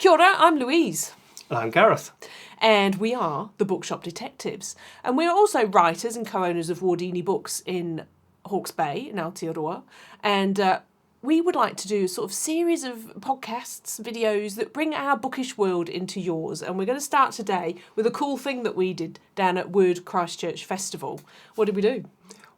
Kia ora, I'm Louise. And I'm Gareth. And we are the Bookshop Detectives. And we are also writers and co-owners of Wardini books in Hawke's Bay, in Aotearoa. And we would like to do a sort of series of podcasts, videos that bring our bookish world into yours. And we're going to start today with a cool thing that we did down at Christchurch Festival. What did we do?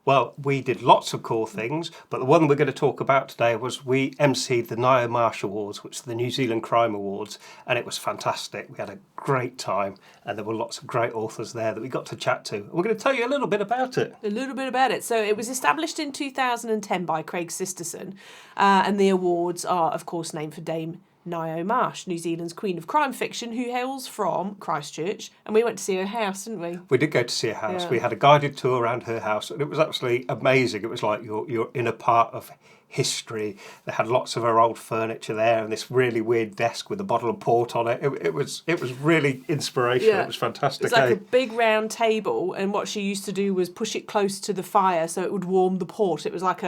Well, we did lots of cool things, but the one we're going to talk about today was we MC'd the Ngaio March Awards, which are the New Zealand Crime Awards, and it was fantastic. We had a great time, and there were lots of great authors there that we got to chat to. And we're going to tell you a little bit about it. So it was established in 2010 by Craig Sisterson, and the awards are, of course, named for Dame Ngaio March, New Zealand's Queen of Crime Fiction, who hails from Christchurch, and we went to see her house, didn't we? We did go to see her house. Yeah. We had a guided tour around her house, and it was absolutely amazing. It was like you're in a part of history. They had lots of her old furniture there, and this really weird desk with a bottle of port on it. It was really inspirational. Yeah. It was fantastic. It was like a big round table, and what she used to do was push it close to the fire so it would warm the port. It was like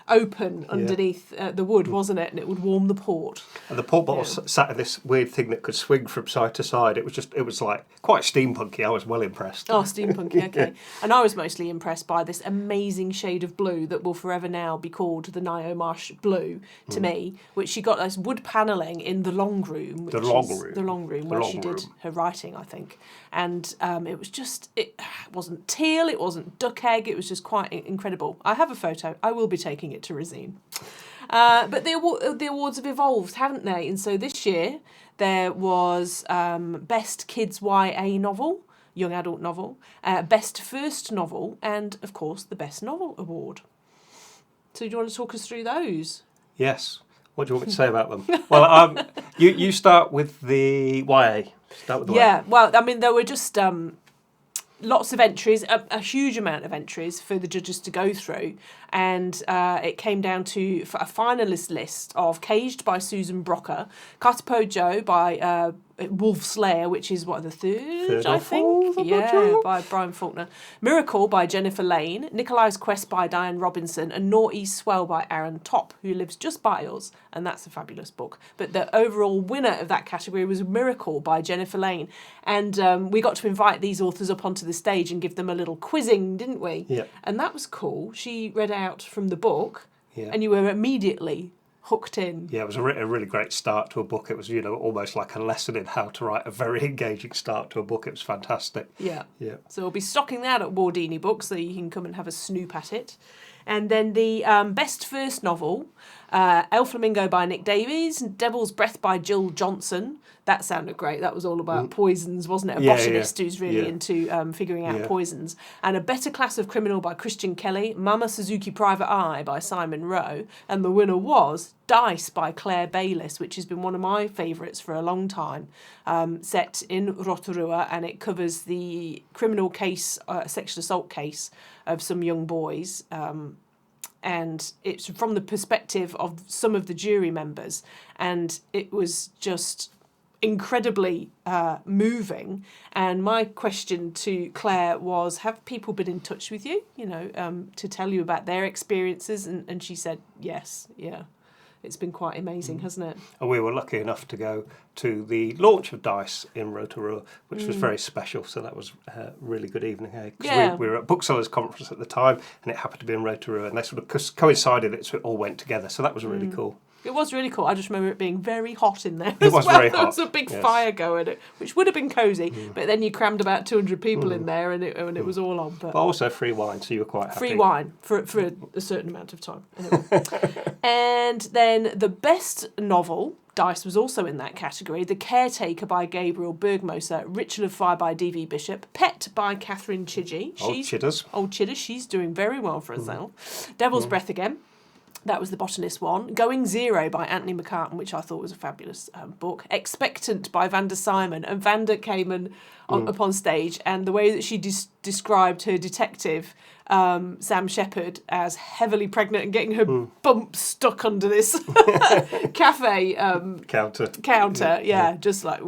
open underneath the wood, wasn't it? And it would warm the port. And the port bottle sat in this weird thing that could swing from side to side. It was like quite steampunky. I was well impressed. Oh, steampunky, okay. And I was mostly impressed by this amazing shade of blue that will forever now be called the Ngaio March blue to me, which she got this wood panelling in the long room. The long room where she did her writing, I think. And it wasn't teal, it wasn't duck egg, it was just quite incredible. I have a photo. I will be taking it to Rosine. But the awards have evolved, haven't they? And so this year there was Best Kids YA Novel, Young Adult Novel, Best First Novel, and, of course, the Best Novel Award. So do you want to talk us through those? Yes. What do you want me to say about them? Well, you start with the YA. Start with the YA. Well, I mean, there were just lots of entries, a huge amount of entries for the judges to go through, and it came down to a finalist list of Caged by Susan Brocker, Katapo Joe by Wolf Slayer, which is the third I think, by Brian Faulkner, Miracle by Jennifer Lane, Nikolai's Quest by Diane Robinson, and North East Swell by Aaron Topp, who lives just by us, and that's a fabulous book. But the overall winner of that category was Miracle by Jennifer Lane, and we got to invite these authors up onto the stage and give them a little quizzing, didn't we? Yeah. And that was cool. She read out from the book, yeah, and you were immediately hooked in. Yeah, it was a really great start to a book. It was, almost like a lesson in how to write a very engaging start to a book. It was fantastic. Yeah. Yeah. So we'll be stocking that at Wardini Books so you can come and have a snoop at it. And then the Best First Novel, El Flamingo by Nick Davies, Devil's Breath by Jill Johnson. That sounded great. That was all about poisons, wasn't it? A botanist who's really into figuring out poisons. And A Better Class of Criminal by Christian Kelly, Mama Suzuki Private Eye by Simon Rowe. And the winner was Dice by Claire Bayliss, which has been one of my favourites for a long time, set in Rotorua, and it covers the criminal case, sexual assault case of some young boys, and it's from the perspective of some of the jury members, and it was just incredibly moving. And my question to Claire was, have people been in touch with you, to tell you about their experiences? And she said, yes, yeah. It's been quite amazing, hasn't it? And we were lucky enough to go to the launch of Dice in Rotorua, which was very special. So that was a really good evening. Because we were at Booksellers Conference at the time, and it happened to be in Rotorua, and they sort of coincided it, so it all went together. So that was really cool. It was really cool. I just remember it being very hot in there. It was very hot. There was a big fire going, which would have been cosy, but then you crammed about 200 people in there, and it was all on. But also free wine, so you were quite happy. Free wine for a certain amount of time. Anyway. And then the best novel, Dice was also in that category. The Caretaker by Gabriel Bergmoser, Ritual of Fire by D.V. Bishop, Pet by Catherine Chidgey. Old Chidders. She's doing very well for herself. Devil's Breath again. That was the botanist one. Going Zero by Anthony McCartan, which I thought was a fabulous book. Expectant by Vanda Simon. And Vanda came up on stage, and the way that she described her detective Sam Shepard as heavily pregnant and getting her bump stuck under this cafe counter. Yeah, just like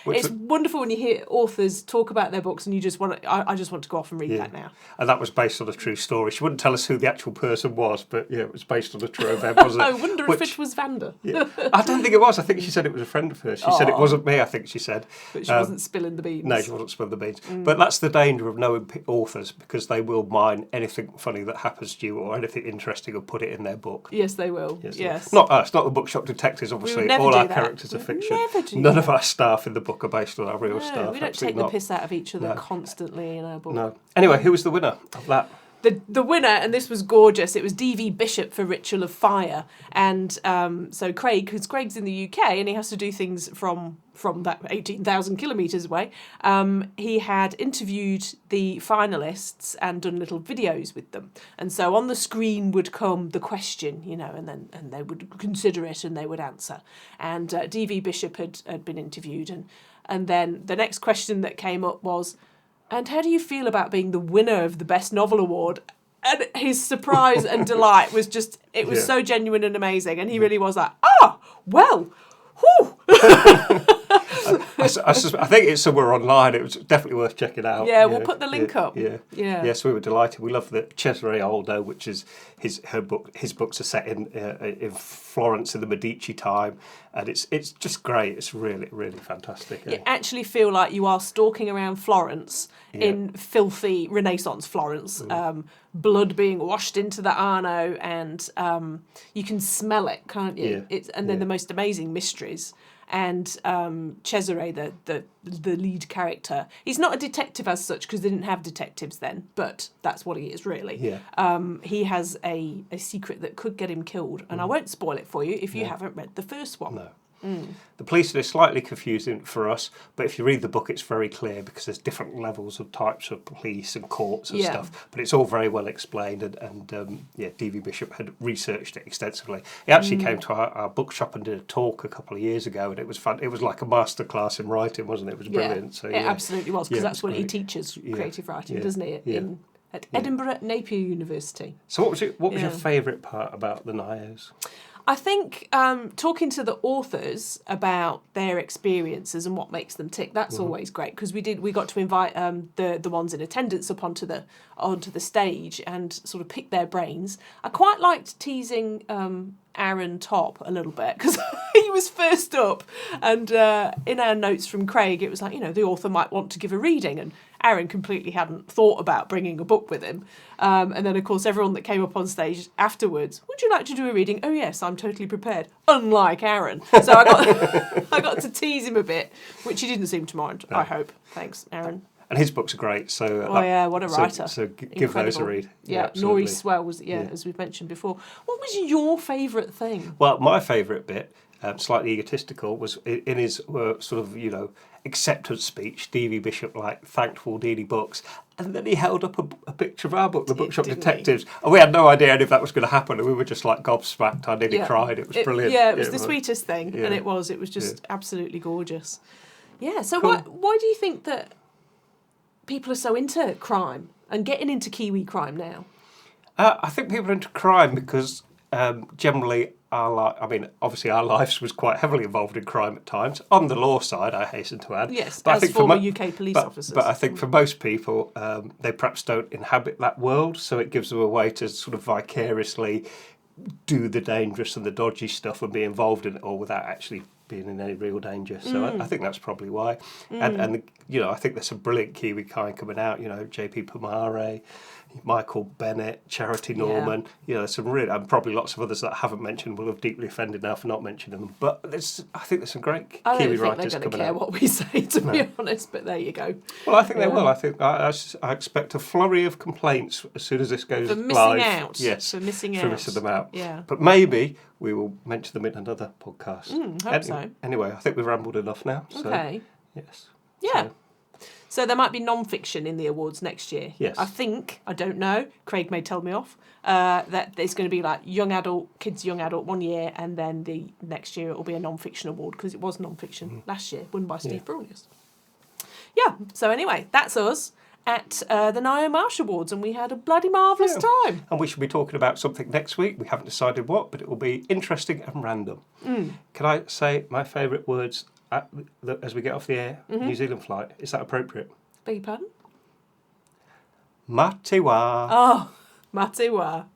it's wonderful when you hear authors talk about their books and you just want to. I just want to go off and read that now. And that was based on a true story. She wouldn't tell us who the actual person was, but yeah, it was based on a true event, wasn't it? I wonder if it was Vanda. Yeah. I don't think it was. I think she said it was a friend of hers. She said it wasn't me, I think she said. But she wasn't spilling the beans. No, she wasn't spilling the beans. But that's the danger of knowing authors, because they will mine anything funny that happens to you or anything interesting and put it in their book. Yes, they will. Yes. Not us, not the Bookshop Detectives, obviously. All our characters are fiction. None of our staff in the book are based on our real staff. We don't take the piss out of each other constantly in our book. No. Anyway, who was the winner of that? The winner, and this was gorgeous, it was D.V. Bishop for Ritual of Fire. And so Craig, because Craig's in the UK and he has to do things from that 18,000 kilometres away, he had interviewed the finalists and done little videos with them. And so on the screen would come the question, and they would consider it and they would answer. And D.V. Bishop had been interviewed. And then the next question that came up was, and how do you feel about being the winner of the Best Novel Award? And his surprise and delight was just, it was so genuine and amazing. And he really was like, well, whew. I think it's somewhere online. It was definitely worth checking out. Yeah, we'll put the link up. Yeah. Yes, we were delighted. We love the Cesare Aldo, which is his book. His books are set in Florence in the Medici time, and it's just great. It's really, really fantastic. You actually feel like you are stalking around Florence in filthy Renaissance Florence. Blood being washed into the Arno, and you can smell it, can't you? Yeah. And then the most amazing mysteries. And Cesare, the lead character, he's not a detective as such because they didn't have detectives then, but that's what he is really. Yeah. He has a secret that could get him killed, and I won't spoil it for you if you haven't read the first one. No. The police are slightly confusing for us, but if you read the book, it's very clear because there's different levels of types of police and courts and stuff. But it's all very well explained, and D.V. Bishop had researched it extensively. He actually came to our bookshop and did a talk a couple of years ago, and it was fun. It was like a masterclass in writing, wasn't it? It was brilliant. So, it absolutely was, because that's what he teaches creative writing, doesn't he? At Edinburgh Napier University. So what was your favourite part about the Ngaios? I think talking to the authors about their experiences and what makes them tick, that's always great, because we got to invite the ones in attendance up onto the stage and sort of pick their brains. I quite liked teasing Aaron Top a little bit because he was first up, and in our notes from Craig it was like, the author might want to give a reading, and Aaron completely hadn't thought about bringing a book with him. And then, of course, everyone that came up on stage afterwards, would you like to do a reading? Oh, yes, I'm totally prepared. Unlike Aaron. So I got to tease him a bit, which he didn't seem to mind, I hope. Thanks, Aaron. And his books are great. So what a writer. So give those a read. Yeah, Nori Swell was, as we've mentioned before. What was your favourite thing? Well, my favourite bit, slightly egotistical, was in his sort of, acceptance speech. D.V. Bishop thanked Wardini Books, and then he held up a picture of our book, The Bookshop Detectives, and we had no idea any of that was going to happen, and we were just gobsmacked. I nearly cried. It was brilliant. Yeah, it was the sweetest thing, and it was just absolutely gorgeous. Yeah. So cool. Why do you think that people are so into crime and getting into Kiwi crime now? I think people are into crime because generally obviously our lives was quite heavily involved in crime at times. On the law side, I hasten to add. Yes, but as former UK police officers. But I think for most people, they perhaps don't inhabit that world, so it gives them a way to sort of vicariously do the dangerous and the dodgy stuff and be involved in it all without actually being in any real danger. So I think that's probably why. And I think there's some brilliant Kiwi kind coming out. J.P. Pomare, Michael Bennett, Charity Norman. Some really, and probably lots of others that I haven't mentioned will have deeply offended now for not mentioning them. But I think there's some great Kiwi writers coming out. I don't think they're going to care what we say, to be honest. But there you go. Well, I think they will. I think I expect a flurry of complaints as soon as this goes live. For missing out. Yes, for missing them out. Yeah. But maybe we will mention them in another podcast. Hope so. Anyway, I think we've rambled enough now. So, okay. Yes. Yeah. So there might be non-fiction in the awards next year. Yes. I don't know, Craig may tell me off, that there's going to be young adult 1 year, and then the next year it will be a non-fiction award, because it was non-fiction last year, won by Steve Brunius. Yeah, so anyway, that's us. at the Ngaio March Awards, and we had a bloody marvellous time. And we should be talking about something next week. We haven't decided what, but it will be interesting and random. Can I say my favourite words as we get off the air? New Zealand flight. Is that appropriate? Beg your pardon? Mate wā. Oh, mate wā.